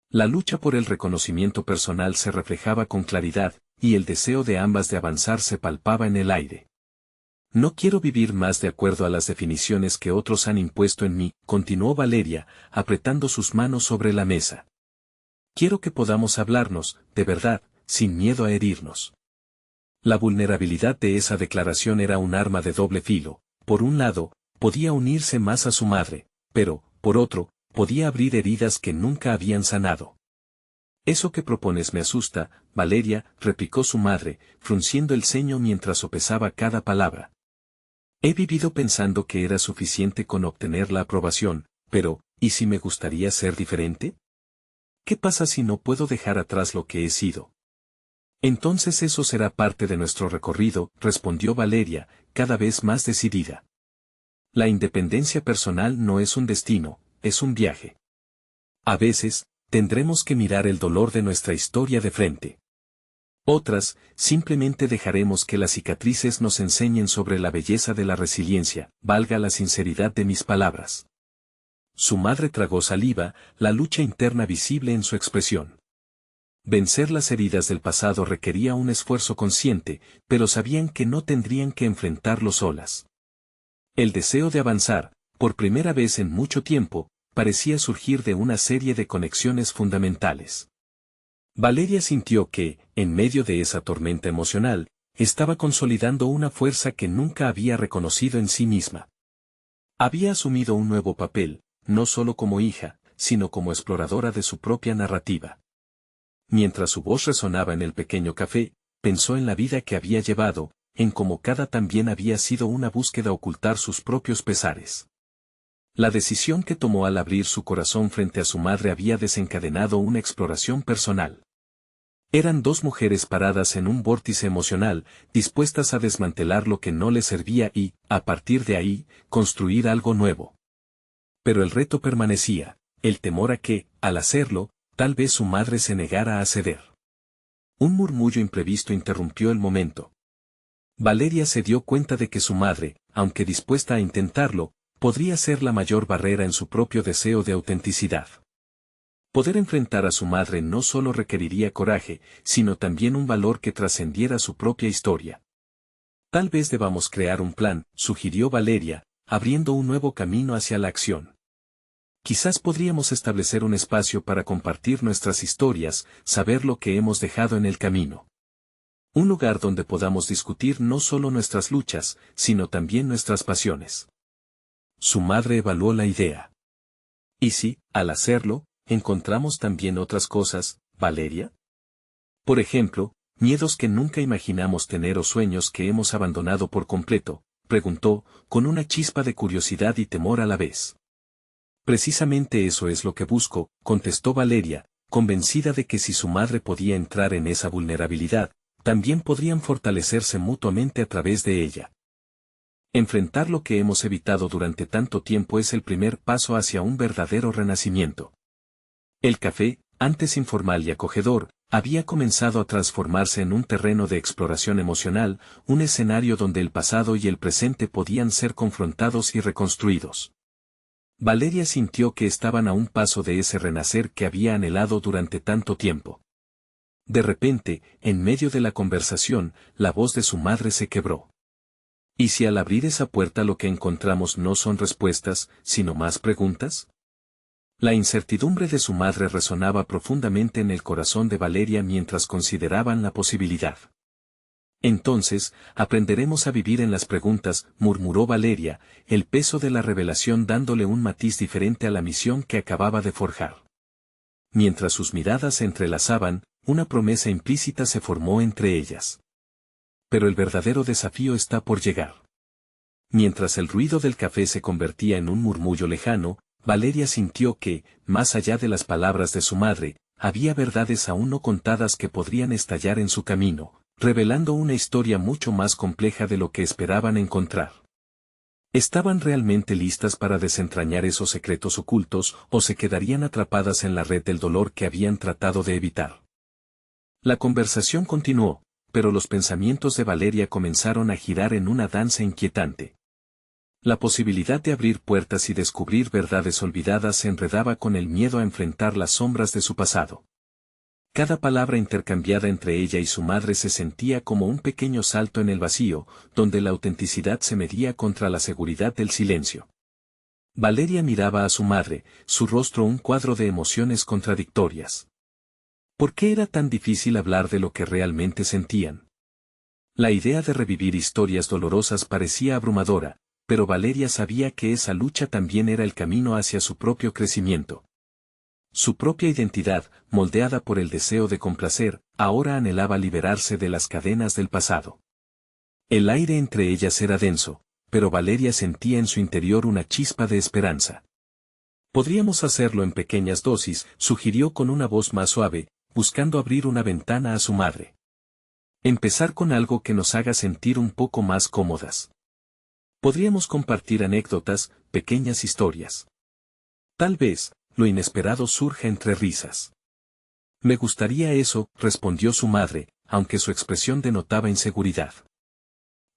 La lucha por el reconocimiento personal se reflejaba con claridad, y el deseo de ambas de avanzar se palpaba en el aire. No quiero vivir más de acuerdo a las definiciones que otros han impuesto en mí, continuó Valeria, apretando sus manos sobre la mesa. Quiero que podamos hablarnos, de verdad, sin miedo a herirnos. La vulnerabilidad de esa declaración era un arma de doble filo. Por un lado, podía unirse más a su madre, pero, por otro, podía abrir heridas que nunca habían sanado. Eso que propones me asusta, Valeria, replicó su madre, frunciendo el ceño mientras sopesaba cada palabra. He vivido pensando que era suficiente con obtener la aprobación, pero, ¿y si me gustaría ser diferente? ¿Qué pasa si no puedo dejar atrás lo que he sido? Entonces eso será parte de nuestro recorrido, respondió Valeria, cada vez más decidida. La independencia personal no es un destino, es un viaje. A veces, tendremos que mirar el dolor de nuestra historia de frente. Otras, simplemente dejaremos que las cicatrices nos enseñen sobre la belleza de la resiliencia, valga la sinceridad de mis palabras. Su madre tragó saliva, la lucha interna visible en su expresión. Vencer las heridas del pasado requería un esfuerzo consciente, pero sabían que no tendrían que enfrentarlo solas. El deseo de avanzar, por primera vez en mucho tiempo, parecía surgir de una serie de conexiones fundamentales. Valeria sintió que, en medio de esa tormenta emocional, estaba consolidando una fuerza que nunca había reconocido en sí misma. Había asumido un nuevo papel, no solo como hija, sino como exploradora de su propia narrativa. Mientras su voz resonaba en el pequeño café, pensó en la vida que había llevado, en cómo cada también había sido una búsqueda ocultar sus propios pesares. La decisión que tomó al abrir su corazón frente a su madre había desencadenado una exploración personal. Eran dos mujeres paradas en un vórtice emocional, dispuestas a desmantelar lo que no les servía y, a partir de ahí, construir algo nuevo. Pero el reto permanecía, el temor a que, al hacerlo, tal vez su madre se negara a ceder. Un murmullo imprevisto interrumpió el momento. Valeria se dio cuenta de que su madre, aunque dispuesta a intentarlo, podría ser la mayor barrera en su propio deseo de autenticidad. Poder enfrentar a su madre no solo requeriría coraje, sino también un valor que trascendiera su propia historia. Tal vez debamos crear un plan, sugirió Valeria, abriendo un nuevo camino hacia la acción. Quizás podríamos establecer un espacio para compartir nuestras historias, saber lo que hemos dejado en el camino. Un lugar donde podamos discutir no solo nuestras luchas, sino también nuestras pasiones. Su madre evaluó la idea. ¿Y si, al hacerlo, encontramos también otras cosas, Valeria? Por ejemplo, miedos que nunca imaginamos tener o sueños que hemos abandonado por completo, preguntó, con una chispa de curiosidad y temor a la vez. Precisamente eso es lo que busco, contestó Valeria, convencida de que si su madre podía entrar en esa vulnerabilidad, también podrían fortalecerse mutuamente a través de ella. Enfrentar lo que hemos evitado durante tanto tiempo es el primer paso hacia un verdadero renacimiento. El café, antes informal y acogedor, había comenzado a transformarse en un terreno de exploración emocional, un escenario donde el pasado y el presente podían ser confrontados y reconstruidos. Valeria sintió que estaban a un paso de ese renacer que había anhelado durante tanto tiempo. De repente, en medio de la conversación, la voz de su madre se quebró. ¿Y si al abrir esa puerta lo que encontramos no son respuestas, sino más preguntas? La incertidumbre de su madre resonaba profundamente en el corazón de Valeria mientras consideraban la posibilidad. Entonces, aprenderemos a vivir en las preguntas, murmuró Valeria, el peso de la revelación dándole un matiz diferente a la misión que acababa de forjar. Mientras sus miradas se entrelazaban, una promesa implícita se formó entre ellas. Pero el verdadero desafío está por llegar. Mientras el ruido del café se convertía en un murmullo lejano, Valeria sintió que, más allá de las palabras de su madre, había verdades aún no contadas que podrían estallar en su camino, revelando una historia mucho más compleja de lo que esperaban encontrar. ¿Estaban realmente listas para desentrañar esos secretos ocultos o se quedarían atrapadas en la red del dolor que habían tratado de evitar? La conversación continuó, pero los pensamientos de Valeria comenzaron a girar en una danza inquietante. La posibilidad de abrir puertas y descubrir verdades olvidadas se enredaba con el miedo a enfrentar las sombras de su pasado. Cada palabra intercambiada entre ella y su madre se sentía como un pequeño salto en el vacío, donde la autenticidad se medía contra la seguridad del silencio. Valeria miraba a su madre, su rostro un cuadro de emociones contradictorias. ¿Por qué era tan difícil hablar de lo que realmente sentían? La idea de revivir historias dolorosas parecía abrumadora, pero Valeria sabía que esa lucha también era el camino hacia su propio crecimiento. Su propia identidad, moldeada por el deseo de complacer, ahora anhelaba liberarse de las cadenas del pasado. El aire entre ellas era denso, pero Valeria sentía en su interior una chispa de esperanza. Podríamos hacerlo en pequeñas dosis, sugirió con una voz más suave, buscando abrir una ventana a su madre. Empezar con algo que nos haga sentir un poco más cómodas. Podríamos compartir anécdotas, pequeñas historias. Tal vez, lo inesperado surja entre risas. Me gustaría eso, respondió su madre, aunque su expresión denotaba inseguridad.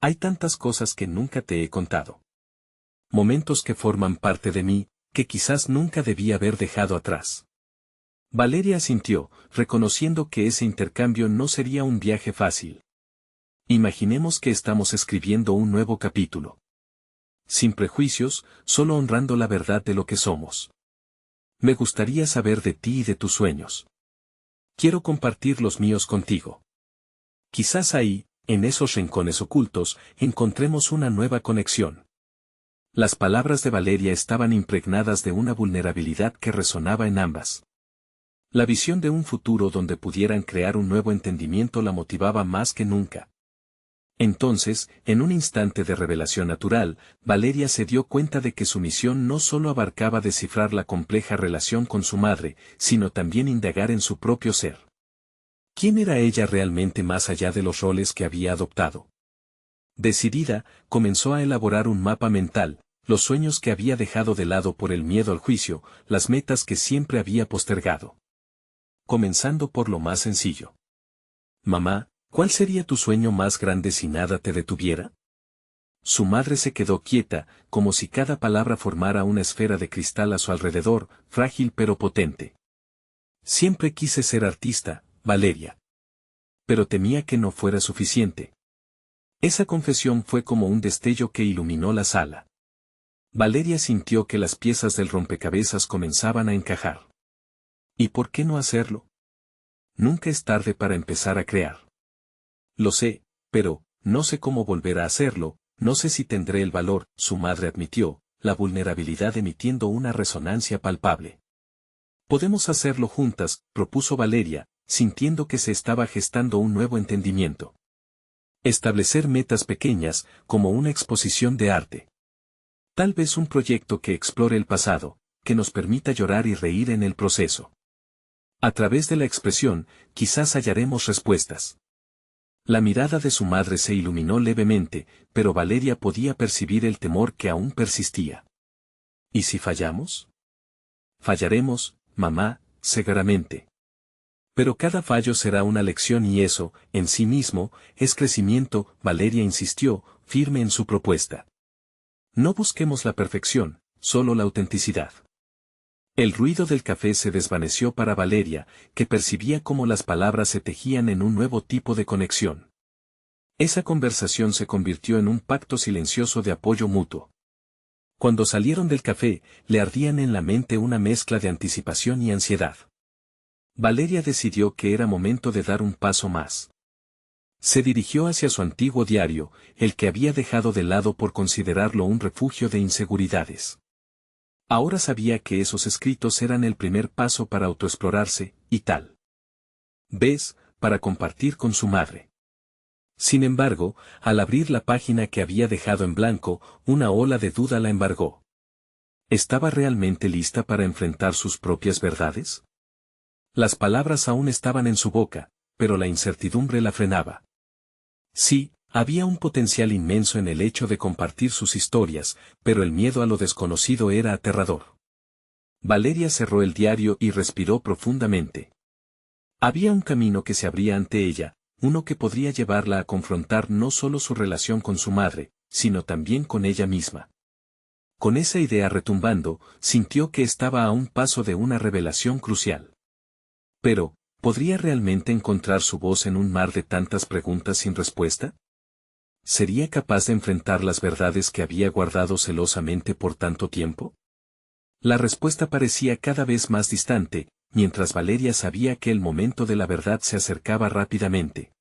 Hay tantas cosas que nunca te he contado. Momentos que forman parte de mí, que quizás nunca debí haber dejado atrás. Valeria asintió, reconociendo que ese intercambio no sería un viaje fácil. Imaginemos que estamos escribiendo un nuevo capítulo. Sin prejuicios, solo honrando la verdad de lo que somos. Me gustaría saber de ti y de tus sueños. Quiero compartir los míos contigo. Quizás ahí, en esos rincones ocultos, encontremos una nueva conexión. Las palabras de Valeria estaban impregnadas de una vulnerabilidad que resonaba en ambas. La visión de un futuro donde pudieran crear un nuevo entendimiento la motivaba más que nunca. Entonces, en un instante de revelación natural, Valeria se dio cuenta de que su misión no solo abarcaba descifrar la compleja relación con su madre, sino también indagar en su propio ser. ¿Quién era ella realmente más allá de los roles que había adoptado? Decidida, comenzó a elaborar un mapa mental, los sueños que había dejado de lado por el miedo al juicio, las metas que siempre había postergado. Comenzando por lo más sencillo. Mamá, ¿cuál sería tu sueño más grande si nada te detuviera? Su madre se quedó quieta, como si cada palabra formara una esfera de cristal a su alrededor, frágil pero potente. Siempre quise ser artista, Valeria. Pero temía que no fuera suficiente. Esa confesión fue como un destello que iluminó la sala. Valeria sintió que las piezas del rompecabezas comenzaban a encajar. ¿Y por qué no hacerlo? Nunca es tarde para empezar a crear. Lo sé, pero, no sé cómo volver a hacerlo, no sé si tendré el valor, su madre admitió, la vulnerabilidad emitiendo una resonancia palpable. Podemos hacerlo juntas, propuso Valeria, sintiendo que se estaba gestando un nuevo entendimiento. Establecer metas pequeñas, como una exposición de arte. Tal vez un proyecto que explore el pasado, que nos permita llorar y reír en el proceso. A través de la expresión, quizás hallaremos respuestas. La mirada de su madre se iluminó levemente, pero Valeria podía percibir el temor que aún persistía. ¿Y si fallamos? Fallaremos, mamá, seguramente. Pero cada fallo será una lección y eso, en sí mismo, es crecimiento, Valeria insistió, firme en su propuesta. No busquemos la perfección, solo la autenticidad. El ruido del café se desvaneció para Valeria, que percibía cómo las palabras se tejían en un nuevo tipo de conexión. Esa conversación se convirtió en un pacto silencioso de apoyo mutuo. Cuando salieron del café, le ardían en la mente una mezcla de anticipación y ansiedad. Valeria decidió que era momento de dar un paso más. Se dirigió hacia su antiguo diario, el que había dejado de lado por considerarlo un refugio de inseguridades. Ahora sabía que esos escritos eran el primer paso para autoexplorarse, y tal vez, para compartir con su madre. Sin embargo, al abrir la página que había dejado en blanco, una ola de duda la embargó. ¿Estaba realmente lista para enfrentar sus propias verdades? Las palabras aún estaban en su boca, pero la incertidumbre la frenaba. Sí, había un potencial inmenso en el hecho de compartir sus historias, pero el miedo a lo desconocido era aterrador. Valeria cerró el diario y respiró profundamente. Había un camino que se abría ante ella, uno que podría llevarla a confrontar no solo su relación con su madre, sino también con ella misma. Con esa idea retumbando, sintió que estaba a un paso de una revelación crucial. Pero, ¿podría realmente encontrar su voz en un mar de tantas preguntas sin respuesta? ¿Sería capaz de enfrentar las verdades que había guardado celosamente por tanto tiempo? La respuesta parecía cada vez más distante, mientras Valeria sabía que el momento de la verdad se acercaba rápidamente.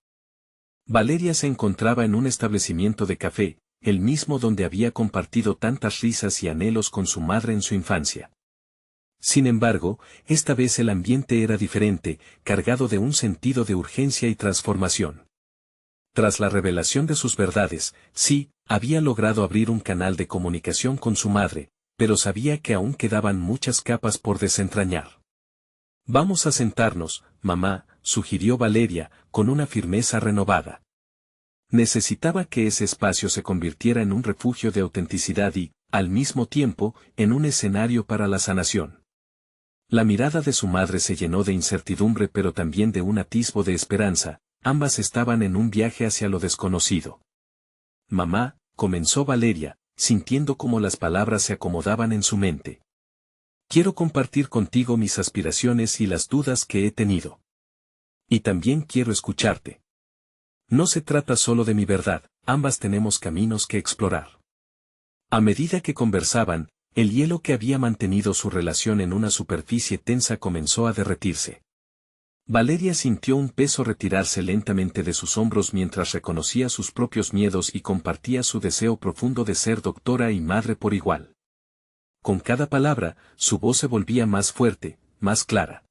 Valeria se encontraba en un establecimiento de café, el mismo donde había compartido tantas risas y anhelos con su madre en su infancia. Sin embargo, esta vez el ambiente era diferente, cargado de un sentido de urgencia y transformación. Tras la revelación de sus verdades, sí, había logrado abrir un canal de comunicación con su madre, pero sabía que aún quedaban muchas capas por desentrañar. Vamos a sentarnos, mamá, sugirió Valeria, con una firmeza renovada. Necesitaba que ese espacio se convirtiera en un refugio de autenticidad y, al mismo tiempo, en un escenario para la sanación. La mirada de su madre se llenó de incertidumbre pero también de un atisbo de esperanza, ambas estaban en un viaje hacia lo desconocido. Mamá, comenzó Valeria, sintiendo cómo las palabras se acomodaban en su mente. Quiero compartir contigo mis aspiraciones y las dudas que he tenido. Y también quiero escucharte. No se trata solo de mi verdad, ambas tenemos caminos que explorar. A medida que conversaban, el hielo que había mantenido su relación en una superficie tensa comenzó a derretirse. Valeria sintió un peso retirarse lentamente de sus hombros mientras reconocía sus propios miedos y compartía su deseo profundo de ser doctora y madre por igual. Con cada palabra, su voz se volvía más fuerte, más clara.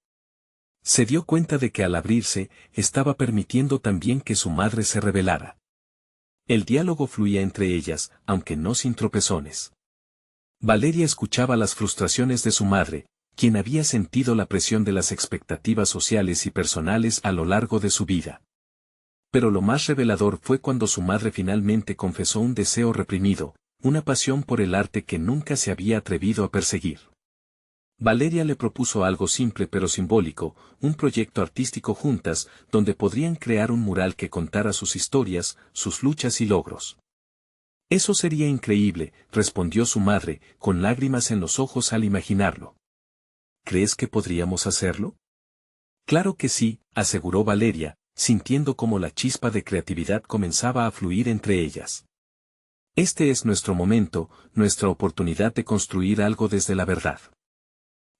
Se dio cuenta de que al abrirse, estaba permitiendo también que su madre se revelara. El diálogo fluía entre ellas, aunque no sin tropezones. Valeria escuchaba las frustraciones de su madre, quien había sentido la presión de las expectativas sociales y personales a lo largo de su vida. Pero lo más revelador fue cuando su madre finalmente confesó un deseo reprimido, una pasión por el arte que nunca se había atrevido a perseguir. Valeria le propuso algo simple pero simbólico, un proyecto artístico juntas, donde podrían crear un mural que contara sus historias, sus luchas y logros. Eso sería increíble, respondió su madre, con lágrimas en los ojos al imaginarlo. ¿Crees que podríamos hacerlo? Claro que sí, aseguró Valeria, sintiendo como la chispa de creatividad comenzaba a fluir entre ellas. Este es nuestro momento, nuestra oportunidad de construir algo desde la verdad.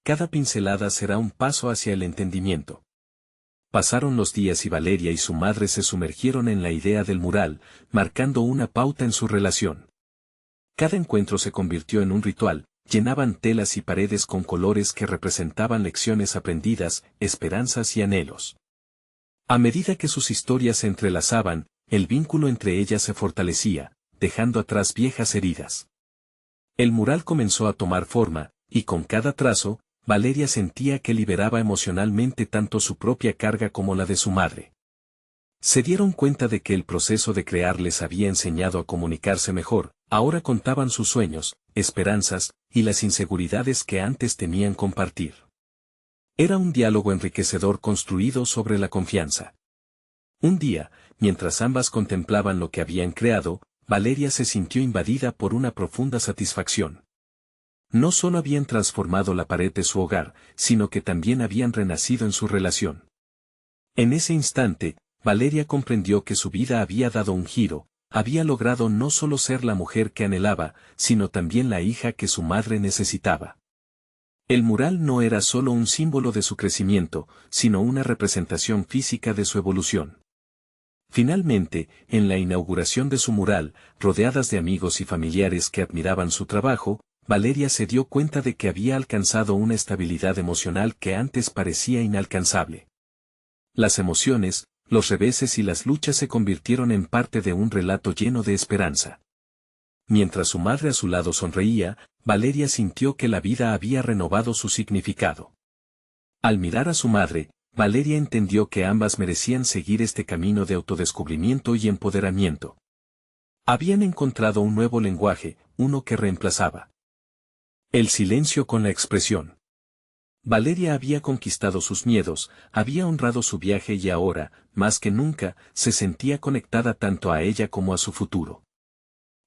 Cada pincelada será un paso hacia el entendimiento. Pasaron los días y Valeria y su madre se sumergieron en la idea del mural, marcando una pauta en su relación. Cada encuentro se convirtió en un ritual, llenaban telas y paredes con colores que representaban lecciones aprendidas, esperanzas y anhelos. A medida que sus historias se entrelazaban, el vínculo entre ellas se fortalecía, dejando atrás viejas heridas. El mural comenzó a tomar forma, y con cada trazo, Valeria sentía que liberaba emocionalmente tanto su propia carga como la de su madre. Se dieron cuenta de que el proceso de crear les había enseñado a comunicarse mejor, ahora contaban sus sueños, esperanzas, y las inseguridades que antes temían compartir. Era un diálogo enriquecedor construido sobre la confianza. Un día, mientras ambas contemplaban lo que habían creado, Valeria se sintió invadida por una profunda satisfacción. No solo habían transformado la pared de su hogar, sino que también habían renacido en su relación. En ese instante, Valeria comprendió que su vida había dado un giro, había logrado no solo ser la mujer que anhelaba, sino también la hija que su madre necesitaba. El mural no era solo un símbolo de su crecimiento, sino una representación física de su evolución. Finalmente, en la inauguración de su mural, rodeadas de amigos y familiares que admiraban su trabajo, Valeria se dio cuenta de que había alcanzado una estabilidad emocional que antes parecía inalcanzable. Las emociones, los reveses y las luchas se convirtieron en parte de un relato lleno de esperanza. Mientras su madre a su lado sonreía, Valeria sintió que la vida había renovado su significado. Al mirar a su madre, Valeria entendió que ambas merecían seguir este camino de autodescubrimiento y empoderamiento. Habían encontrado un nuevo lenguaje, uno que reemplazaba el silencio con la expresión. Valeria había conquistado sus miedos, había honrado su viaje y ahora, más que nunca, se sentía conectada tanto a ella como a su futuro.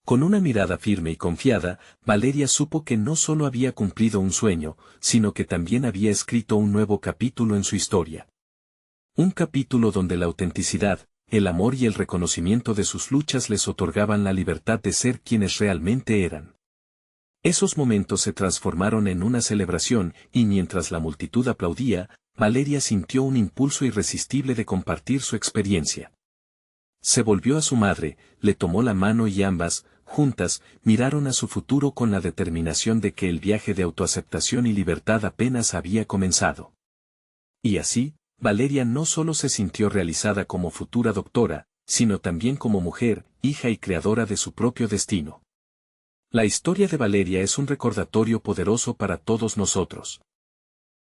Con una mirada firme y confiada, Valeria supo que no solo había cumplido un sueño, sino que también había escrito un nuevo capítulo en su historia. Un capítulo donde la autenticidad, el amor y el reconocimiento de sus luchas les otorgaban la libertad de ser quienes realmente eran. Esos momentos se transformaron en una celebración, y mientras la multitud aplaudía, Valeria sintió un impulso irresistible de compartir su experiencia. Se volvió a su madre, le tomó la mano y ambas, juntas, miraron a su futuro con la determinación de que el viaje de autoaceptación y libertad apenas había comenzado. Y así, Valeria no solo se sintió realizada como futura doctora, sino también como mujer, hija y creadora de su propio destino. La historia de Valeria es un recordatorio poderoso para todos nosotros.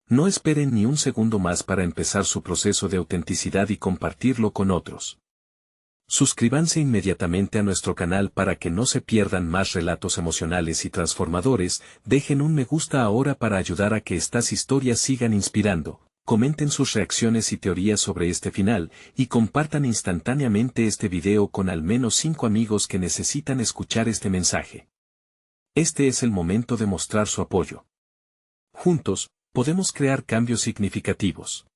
No esperen ni un segundo más para empezar su proceso de autenticidad y compartirlo con otros. Suscríbanse inmediatamente a nuestro canal para que no se pierdan más relatos emocionales y transformadores, dejen un me gusta ahora para ayudar a que estas historias sigan inspirando, comenten sus reacciones y teorías sobre este final, y compartan instantáneamente este video con al menos 5 amigos que necesitan escuchar este mensaje. Este es el momento de mostrar su apoyo. Juntos, podemos crear cambios significativos.